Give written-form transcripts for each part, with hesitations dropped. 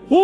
Yeah.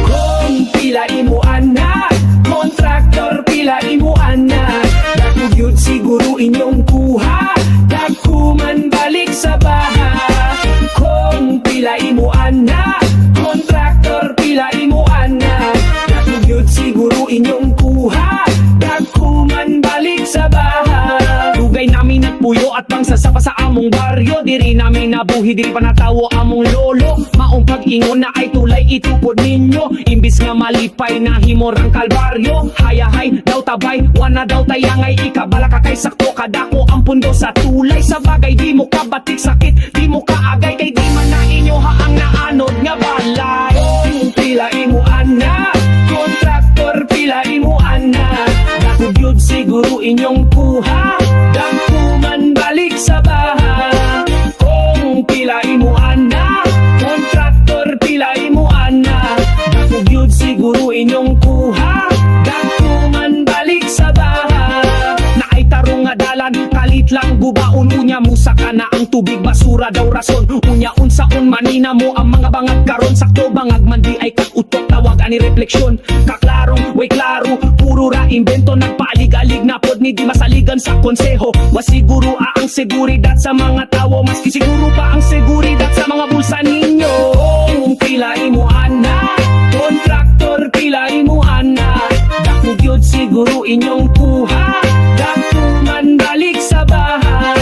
Kung pila imo anak, kontraktor pila imo anak, dakog yun siguro inyong kuha, dagkuman balik sa bahay. Kung pila imo anak, kontraktor pila imo anak, dakog yun siguro inyong kuha, dagkuman balik sa bahay. Dugay namin nagpuyo at pangsasapa sa among baryo, diri namin nabuhi, diri pa natawo among lolo. Maong pag-ingon na ay tulay itupod ninyo, imbis nga malipay na himor ang kalbaryo. Hayahay daw tabay, wana daw tayangay, ikabala ka kay sakto kadako ang pundo sa tulay. Sa bagay di mo ka batik sakit, di mo ka agay, kay di man na inyo haang naanod nga balay. Kung pila imo anak, kontraktor pila imo anak, dakog yun siguro inyong kuha, dagkuman balik sa bahay. Kung pila imo anak, kontraktor pila imo anak, dakog yun siguro inyong kuha, dagkuman balik sa bahay. Naay tarong nga dalan, kalit lang gubaon, unya musa ka na ang tubig, basura daw rason. Unya unsaon manina mo ang mga bangag karon, sakto bangag man di ay kakutok, tawag ani refleksyon. Kaklarong, way klaro, puro ra imbento, nagpaalig-alig na pod ni di masaligan sa konseho. Wasiguro ang seguridad sa mga tawo, maski siguro pa ang seguridad sa mga bulsa ninyo. Kung pila imo anak, kontraktor pila imo anak, dakog yun siguro inyong kuha, dagkuman balik sa bahay.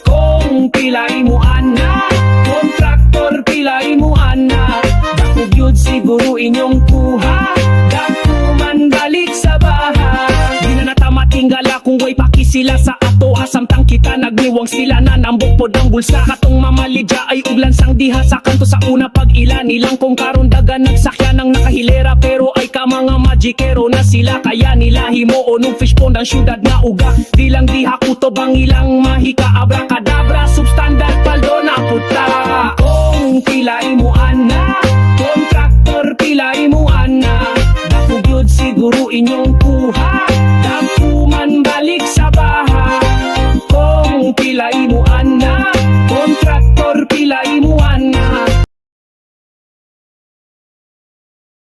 Kung pila imo anak, kontraktor pila imo anak, dakog yun siguro inyong kuha, dagkuman balik sa bahay. Di na natama tinggala kung way paki sila sa ato, asamtang kita nagniwang sila na nambok pod ang bulsa. Katong mamalidya ay uglan sang diha sa kanto sa una pag ilan nilang kung karon dagan nagsakyan ng nakahilera, pero ay ka mga magikero na sila, kaya nila himo nung fishpond ang syudad na uga. Di lang diha kutob ang ilang mahika, abracadabra substandard paldo na puta. Kung pila imo anak, kontraktor pila imo anak, dakog yun siguro inyong kuha,